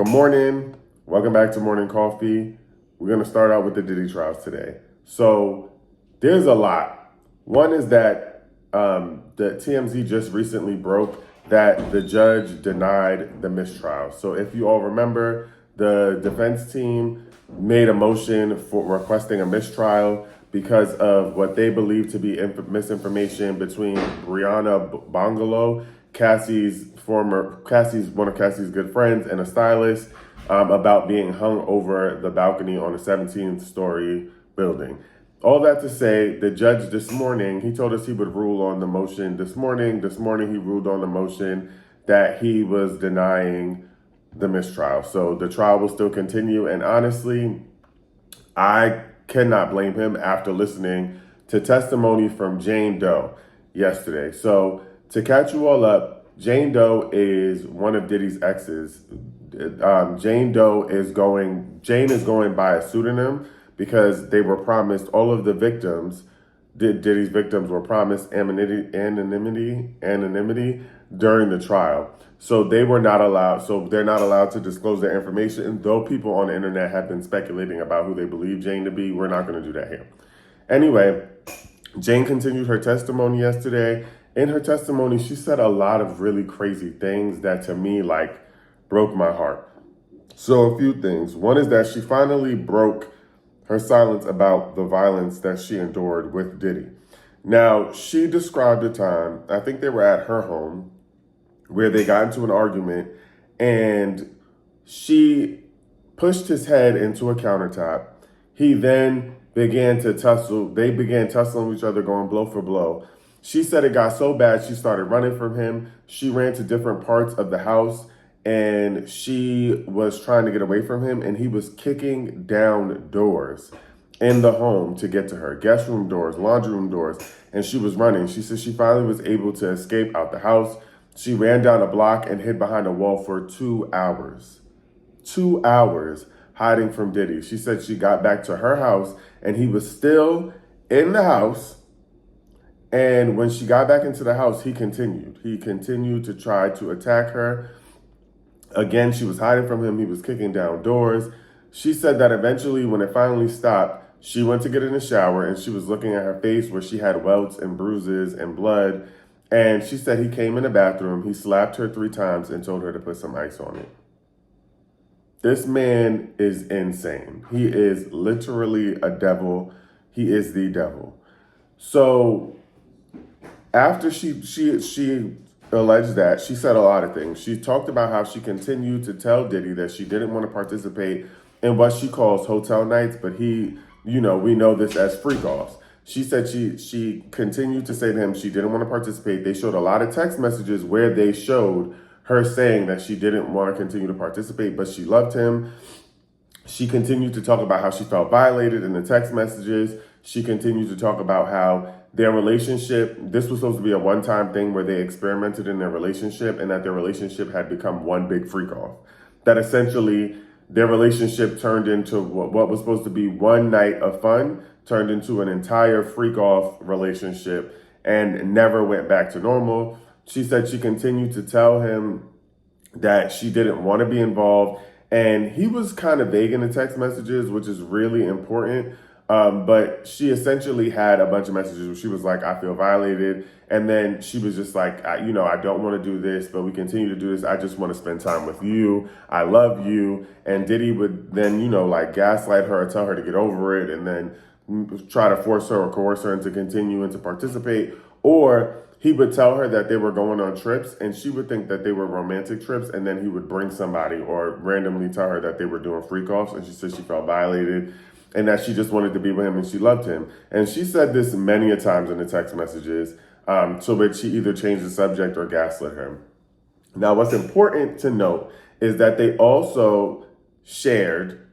good morning. Welcome back to Morning Coffee. We're going to start out with the Diddy Trials today. So there's a lot. One is that the TMZ just recently broke that the judge denied the mistrial. So if you all remember, the defense team made a motion for requesting a mistrial because of what they believe to be misinformation between Brianna Bongolo, one of Cassie's good friends and a stylist, about being hung over the balcony on a 17th story building. All that to say, the judge this morning, he told us he would rule on the motion this morning. This morning he ruled on the motion that he was denying the mistrial. So the trial will still continue. And honestly, I cannot blame him after listening to testimony from Jane Doe yesterday. So to catch you all up, Jane Doe is one of Diddy's exes. Jane is going by a pseudonym because they were promised, all of the victims, Diddy's victims were promised anonymity during the trial. So they're not allowed to disclose their information. And though people on the internet have been speculating about who they believe Jane to be, we're not going to do that here. Anyway, Jane continued her testimony yesterday. In her testimony, she said a lot of really crazy things that to me, broke my heart. So a few things. One is that she finally broke her silence about the violence that she endured with Diddy. Now, she described a time, I think they were at her home, where they got into an argument and she pushed his head into a countertop. He then began to tussle. They began tussling with each other, going blow for blow. She said it got so bad, she started running from him. She ran to different parts of the house and she was trying to get away from him, and he was kicking down doors in the home to get to her, guest room doors, laundry room doors, and she was running. She said she finally was able to escape out the house. She ran down a block and hid behind a wall for 2 hours. 2 hours hiding from Diddy. She said she got back to her house and he was still in the house. And when she got back into the house, he continued. He continued to try to attack her. Again, she was hiding from him. He was kicking down doors. She said that eventually, when it finally stopped, she went to get in the shower and she was looking at her face where she had welts and bruises and blood. And she said he came in the bathroom, he slapped her 3 times and told her to put some ice on it. This man is insane. He is literally a devil. He is the devil. So after she alleged that, she said a lot of things. She talked about how she continued to tell Diddy that she didn't want to participate in what she calls hotel nights, but we know this as freakoffs. She said she continued to say to him she didn't want to participate. They showed a lot of text messages where they showed her saying that she didn't want to continue to participate, but she loved him. She continued to talk about how she felt violated in the text messages. She continued to talk about how their relationship, this was supposed to be a one-time thing where they experimented in their relationship and that their relationship had become one big freak-off. That essentially their relationship turned into what was supposed to be one night of fun, turned into an entire freak-off relationship and never went back to normal. She said she continued to tell him that she didn't want to be involved. And he was kind of vague in the text messages, which is really important. But she essentially had a bunch of messages where she was like, I feel violated. And then she was just like, I don't want to do this, but we continue to do this. I just want to spend time with you. I love you. And Diddy would then, gaslight her or tell her to get over it and then try to force her or coerce her into continue and to participate. Or he would tell her that they were going on trips and she would think that they were romantic trips, and then he would bring somebody or randomly tell her that they were doing freak-offs, and she said she felt violated and that she just wanted to be with him and she loved him. And she said this many a times in the text messages, to which she either changed the subject or gaslit him. Now, what's important to note is that they also shared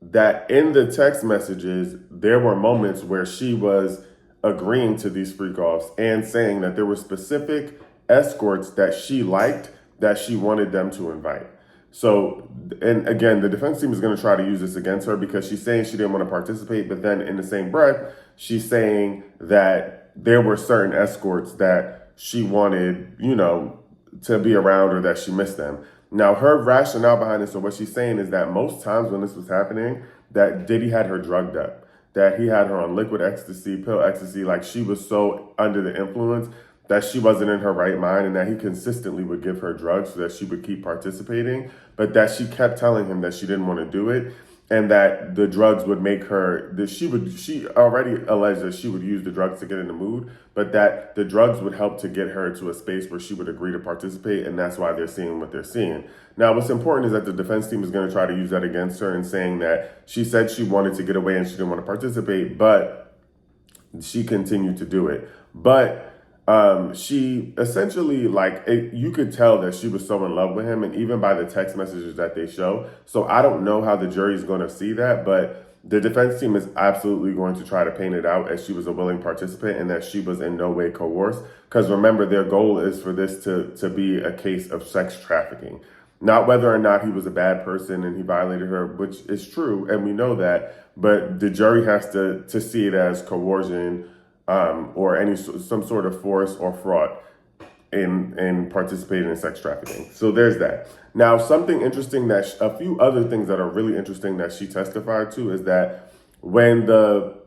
that in the text messages, there were moments where she was agreeing to these freak-offs and saying that there were specific escorts that she liked that she wanted them to invite. So, and again, the defense team is going to try to use this against her because she's saying she didn't want to participate, but then in the same breath, she's saying that there were certain escorts that she wanted, to be around or that she missed them. Now, her rationale behind it, so what she's saying is that most times when this was happening, that Diddy had her drugged up, that he had her on liquid ecstasy, pill ecstasy, like she was so under the influence that she wasn't in her right mind, and that he consistently would give her drugs so that she would keep participating, but that she kept telling him that she didn't want to do it, and that the drugs would make her, that she already alleged that she would use the drugs to get in the mood, but that the drugs would help to get her to a space where she would agree to participate, and that's why they're seeing what they're seeing. Now, what's important is that the defense team is going to try to use that against her and saying that she said she wanted to get away and she didn't want to participate, but she continued to do it. But she essentially, you could tell that she was so in love with him, and even by the text messages that they show. So I don't know how the jury's going to see that, but the defense team is absolutely going to try to paint it out as she was a willing participant and that she was in no way coerced. Because remember, their goal is for this to be a case of sex trafficking. Not whether or not he was a bad person and he violated her, which is true, and we know that, but the jury has to see it as coercion, or some sort of force or fraud in participating in sex trafficking. So there's that. Now, something interesting a few other things that are really interesting that she testified to is that when the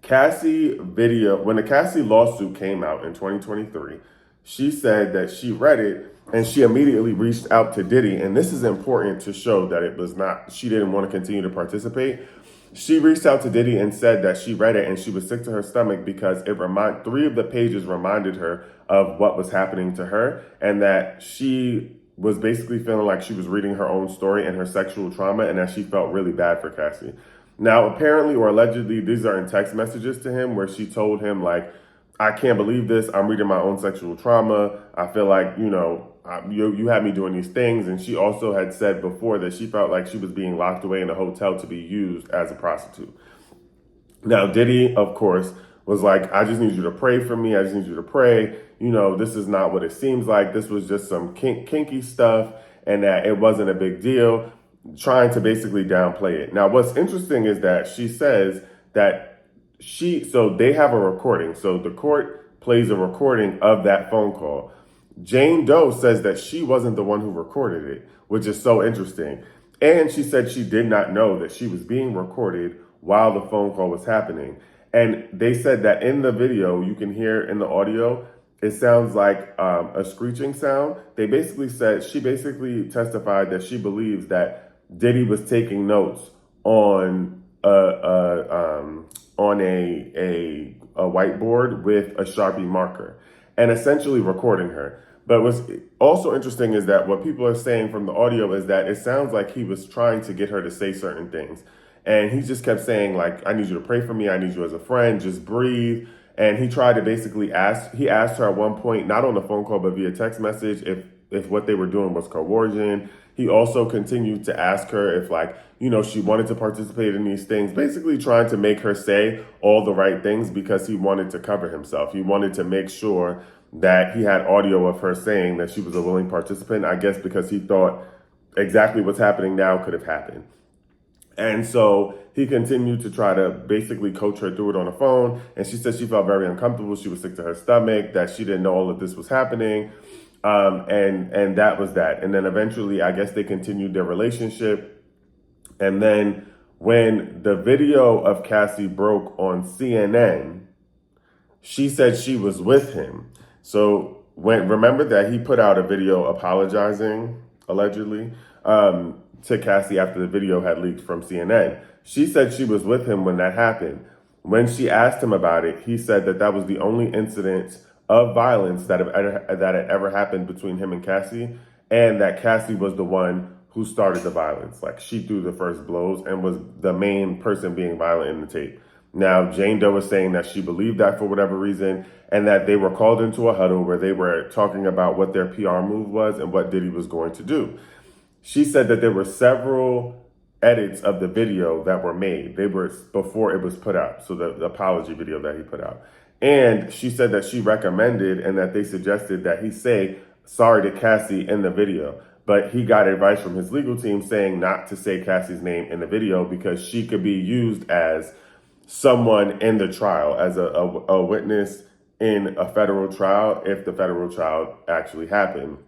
Cassie lawsuit came out in 2023, she said that she read it and she immediately reached out to Diddy. And this is important to show that she didn't want to continue to participate. She reached out to Diddy and said that she read it and she was sick to her stomach because 3 of the pages reminded her of what was happening to her, and that she was basically feeling like she was reading her own story and her sexual trauma, and that she felt really bad for Cassie. Now, apparently or allegedly, these are in text messages to him where she told him, like, I can't believe this. I'm reading my own sexual trauma. I feel like, you had me doing these things. And she also had said before that she felt like she was being locked away in a hotel to be used as a prostitute. Now, Diddy, of course, was like, I just need you to pray for me. I just need you to pray. This is not what it seems like. This was just some kinky stuff and that it wasn't a big deal, trying to basically downplay it. Now, what's interesting is that she says that so they have a recording. So the court plays a recording of that phone call. Jane Doe says that she wasn't the one who recorded it, which is so interesting. And she said she did not know that she was being recorded while the phone call was happening. And they said that in the video, you can hear in the audio, it sounds like a screeching sound. She basically testified that she believes that Diddy was taking notes on a whiteboard with a Sharpie marker and essentially recording her. But what's also interesting is that what people are saying from the audio is that it sounds like he was trying to get her to say certain things. And he just kept saying, like, I need you to pray for me. I need you as a friend. Just breathe. And he tried to basically he asked her at one point, not on the phone call, but via text message, if what they were doing was coercion. He also continued to ask her if, she wanted to participate in these things, basically trying to make her say all the right things because he wanted to cover himself. He wanted to make sure that he had audio of her saying that she was a willing participant, I guess because he thought exactly what's happening now could have happened. And so he continued to try to basically coach her through it on the phone. And she said she felt very uncomfortable. She was sick to her stomach, that she didn't know all of this was happening. And that was that. And then eventually, I guess they continued their relationship. And then when the video of Cassie broke on CNN, she said she was with him. So remember that he put out a video apologizing, allegedly, to Cassie after the video had leaked from CNN. She said she was with him when that happened. When she asked him about it, he said that was the only incident of violence that had ever happened between him and Cassie, and that Cassie was the one who started the violence. Like, she threw the first blows and was the main person being violent in the tape. Now, Jane Doe was saying that she believed that for whatever reason, and that they were called into a huddle where they were talking about what their PR move was and what Diddy was going to do. She said that there were several edits of the video that were made. They were before it was put out. So the apology video that he put out. And she said that she recommended and that they suggested that he say sorry to Cassie in the video. But he got advice from his legal team saying not to say Cassie's name in the video because she could be used as someone in the trial, as a witness in a federal trial if the federal trial actually happened.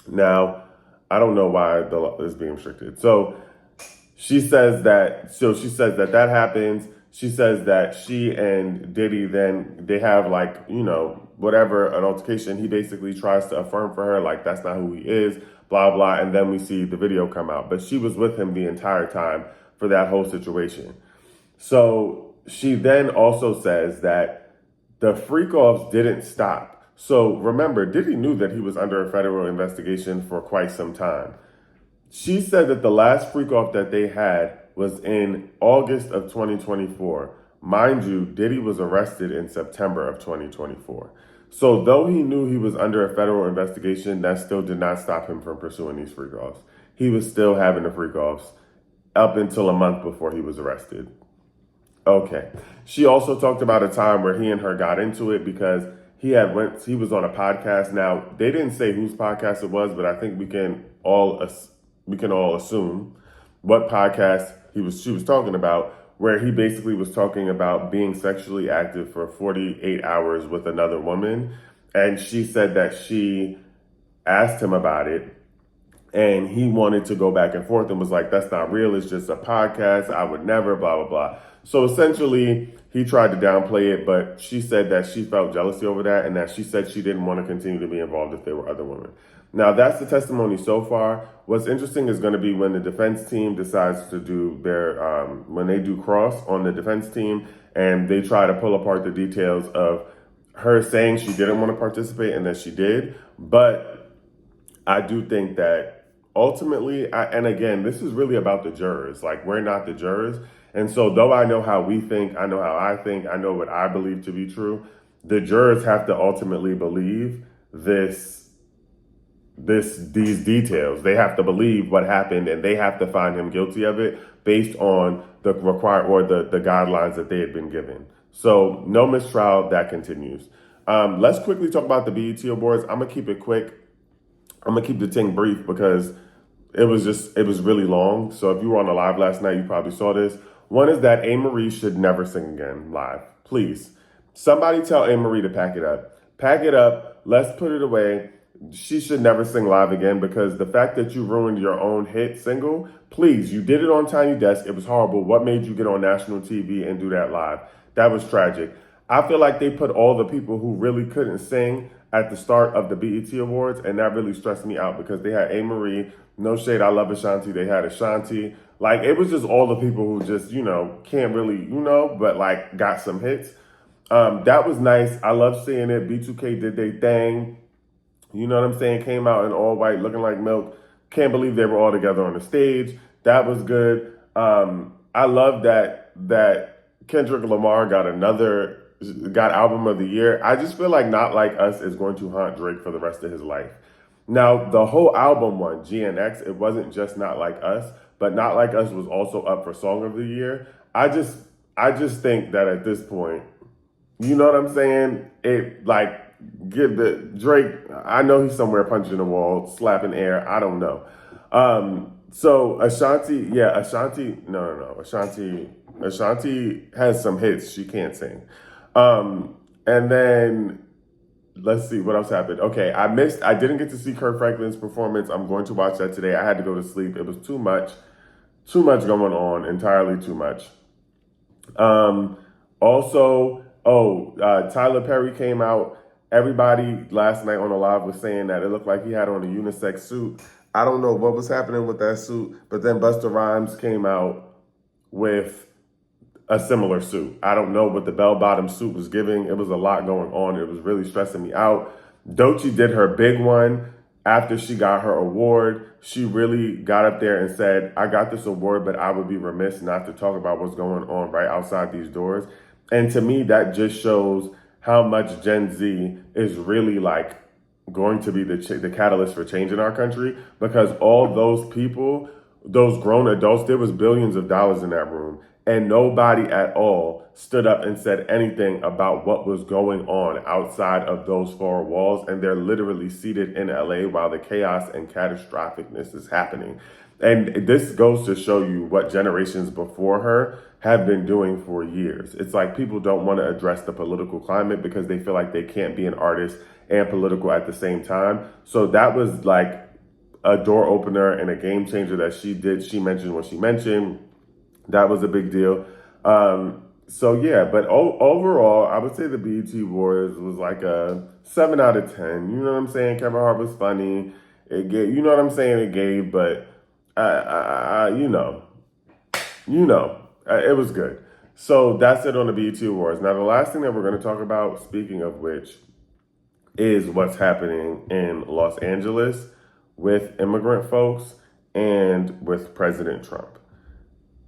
Now, I don't know why it's being restricted. So she says that that happens. She says that she and Diddy then they have like, whatever, an altercation. He basically tries to affirm for her, like, that's not who he is, blah, blah. And then we see the video come out. But she was with him the entire time for that whole situation. So she then also says that the freak-offs didn't stop. So remember, Diddy knew that he was under a federal investigation for quite some time. She said that the last freak-off that they had was in August of 2024. Mind you, Diddy was arrested in September of 2024. So though he knew he was under a federal investigation, that still did not stop him from pursuing these freak-offs. He was still having the freak-offs up until a month before he was arrested. Okay. She also talked about a time where he and her got into it because he was on a podcast. Now, they didn't say whose podcast it was, but I think we can all assume what podcast she was talking about, where he basically was talking about being sexually active for 48 hours with another woman. And she said that she asked him about it, and he wanted to go back and forth and was like, that's not real. It's just a podcast. I would never, blah, blah, blah. So essentially, he tried to downplay it, but she said that she felt jealousy over that and that she said she didn't want to continue to be involved if there were other women. Now, that's the testimony so far. What's interesting is going to be when the defense team decides to do when they do cross on the defense team and they try to pull apart the details of her saying she didn't want to participate and that she did. But I do think that ultimately, and again, this is really about the jurors. Like, we're not the jurors. And so though I know how we think, I know how I think, I know what I believe to be true, the jurors have to ultimately believe these details. They have to believe what happened and they have to find him guilty of it based on the the guidelines that they had been given. So no mistrial, that continues. Let's quickly talk about the BET Awards. I'm gonna keep it quick. I'm gonna keep the thing brief because it was really long. So if you were on the live last night, you probably saw this. One is that A-Marie should never sing again live. Please. Somebody tell A-Marie to pack it up. Pack it up. Let's put it away. She should never sing live again because the fact that you ruined your own hit single, please, you did it on Tiny Desk. It was horrible. What made you get on national TV and do that live? That was tragic. I feel like they put all the people who really couldn't sing at the start of the BET Awards, and that really stressed me out because they had A-Marie, no shade, I love Ashanti. They had Ashanti. Like, it was just all the people who just, can't really, but like got some hits. That was nice. I love seeing it. B2K did their thing. You know what I'm saying? Came out in all white, looking like milk. Can't believe they were all together on the stage. That was good. I love that Kendrick Lamar got album of the year. I just feel like Not Like Us is going to haunt Drake for the rest of his life. Now, the whole album won GNX. It wasn't just Not Like Us, but Not Like Us was also up for Song of the Year. I just think that at this point, you know what I'm saying? Give the Drake, I know he's somewhere punching the wall, slapping air. I don't know. So Ashanti, no. Ashanti has some hits. She can't sing. And then let's see what else happened. Okay, I didn't get to see Kirk Franklin's performance. I'm going to watch that today. I had to go to sleep. It was too much going on, entirely too much. Tyler Perry came out. Everybody last night on the live was saying that it looked like he had on a unisex suit. I don't know what was happening with that suit, but then Busta Rhymes came out with a similar suit. I don't know what the bell-bottom suit was giving. It was a lot going on. It was really stressing me out. Doechii did her big one after she got her award. She really got up there and said, I got this award, but I would be remiss not to talk about what's going on right outside these doors. And to me, that just shows how much Gen Z is really like going to be the catalyst for change in our country, because all those people, those grown adults, there was billions of dollars in that room, and nobody at all stood up and said anything about what was going on outside of those four walls. And they're literally seated in LA while the chaos and catastrophicness is happening. And this goes to show you what generations before her have been doing for years. It's like people don't want to address the political climate because they feel like they can't be an artist and political at the same time. So that was like a door opener and a game changer that she did. She mentioned what she mentioned. That was a big deal. So yeah, but overall, I would say the BET Awards was like a 7 out of 10. You know what I'm saying? Kevin Hart was funny. It gave, you know what I'm saying? It gave, but it was good. So that's it on the BET Awards. Now, the last thing that we're going to talk about, speaking of which, is what's happening in Los Angeles with immigrant folks and with President Trump.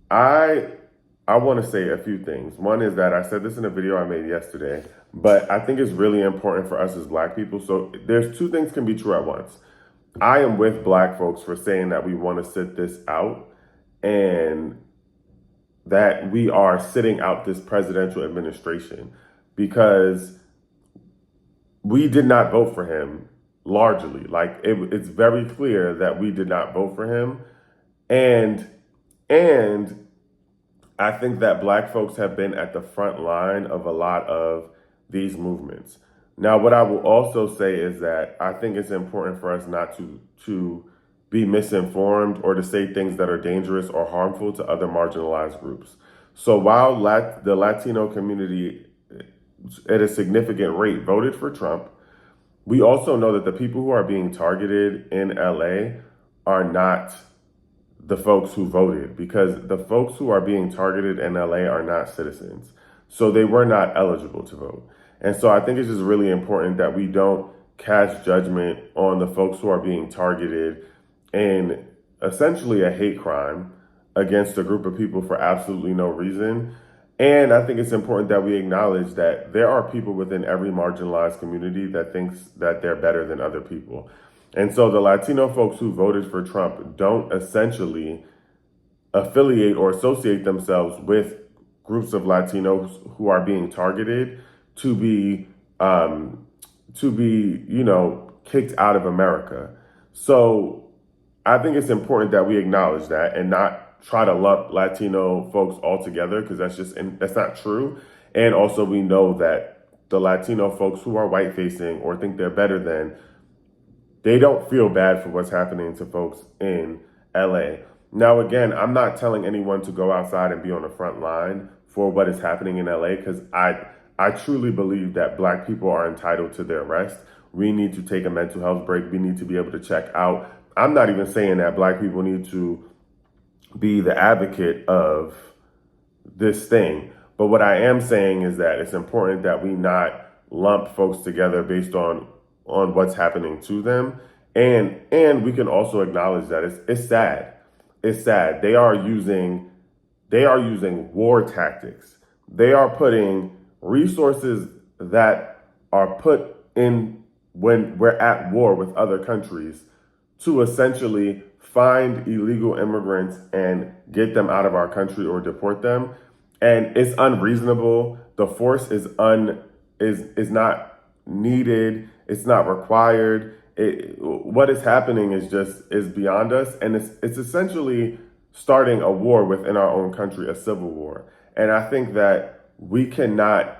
I want to say a few things. One is that I said this in a video I made yesterday, but I think it's really important for us as Black people. So there's two things can be true at once. I am with Black folks for saying that we want to sit this out and that we are sitting out this presidential administration because we did not vote for him largely. Like it's very clear that we did not vote for him. And I think that Black folks have been at the front line of a lot of these movements. Now, what I will also say is that I think it's important for us not to be misinformed or to say things that are dangerous or harmful to other marginalized groups. So while the Latino community at a significant rate voted for Trump, we also know that the people who are being targeted in LA are not the folks who voted, because the folks who are being targeted in LA are not citizens. So they were not eligible to vote. And so I think it's just really important that we don't cast judgment on the folks who are being targeted in essentially a hate crime against a group of people for absolutely no reason. And I think it's important that we acknowledge that there are people within every marginalized community that thinks that they're better than other people. And so the Latino folks who voted for Trump don't essentially affiliate or associate themselves with groups of Latinos who are being targeted to be, kicked out of America. So I think it's important that we acknowledge that and not try to lump Latino folks all together, because that's not true. And also we know that the Latino folks who are white facing or think they're better than, they don't feel bad for what's happening to folks in LA. Now, again, I'm not telling anyone to go outside and be on the front line for what is happening in LA, because I truly believe that Black people are entitled to their rest. We need to take a mental health break. We need to be able to check out. I'm not even saying that Black people need to be the advocate of this thing. But what I am saying is that it's important that we not lump folks together based on what's happening to them. And we can also acknowledge that it's sad. It's sad. They are using war tactics. They are putting resources that are put in when we're at war with other countries to essentially find illegal immigrants and get them out of our country or deport them. And it's unreasonable. The force is not needed. It's not required. What is happening is beyond us. And it's essentially starting a war within our own country, a civil war. And I think that we cannot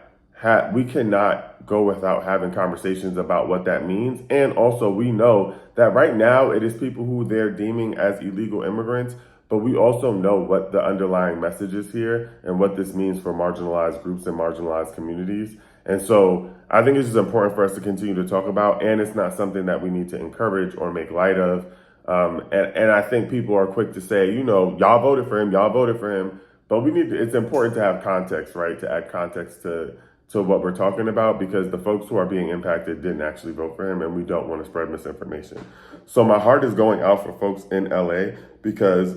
go without having conversations about what that means. And also we know that right now it is people who they're deeming as illegal immigrants, but we also know what the underlying message is here and what this means for marginalized groups and marginalized communities. And so I think it's just important for us to continue to talk about, and it's not something that we need to encourage or make light of. And I think people are quick to say, y'all voted for him, but it's important to have context, right? To add context to what we're talking about, because the folks who are being impacted didn't actually vote for him, and we don't want to spread misinformation. So my heart is going out for folks in LA, because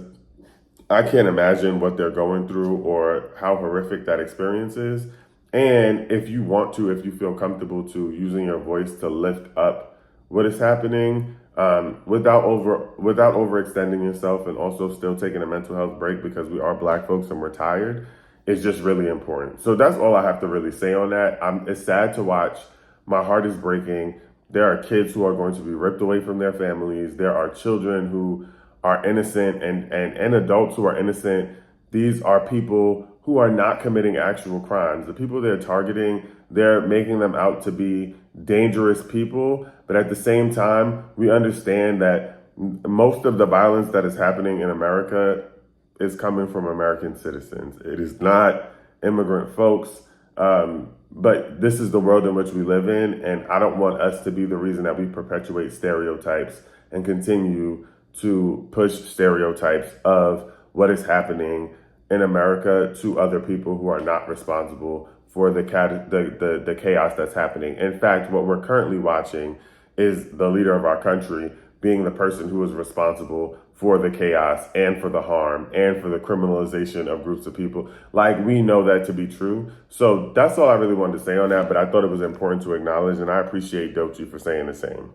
I can't imagine what they're going through or how horrific that experience is. And if you feel comfortable to using your voice to lift up what is happening, without overextending yourself, and also still taking a mental health break, because we are Black folks and we're tired, is just really important. So that's all I have to really say on that. It's sad to watch. My heart is breaking. There are kids who are going to be ripped away from their families. There are children who are innocent and adults who are innocent. These are people who are not committing actual crimes. The people they're targeting, they're making them out to be dangerous people. But at the same time, we understand that most of the violence that is happening in America is coming from American citizens. It is not immigrant folks. But this is the world in which we live in, and I don't want us to be the reason that we perpetuate stereotypes and continue to push stereotypes of what is happening in America to other people who are not responsible for the chaos that's happening. In fact, what we're currently watching is the leader of our country being the person who is responsible for the chaos and for the harm and for the criminalization of groups of people. Like, we know that to be true. So that's all I really wanted to say on that, but I thought it was important to acknowledge, and I appreciate Doechii for saying the same.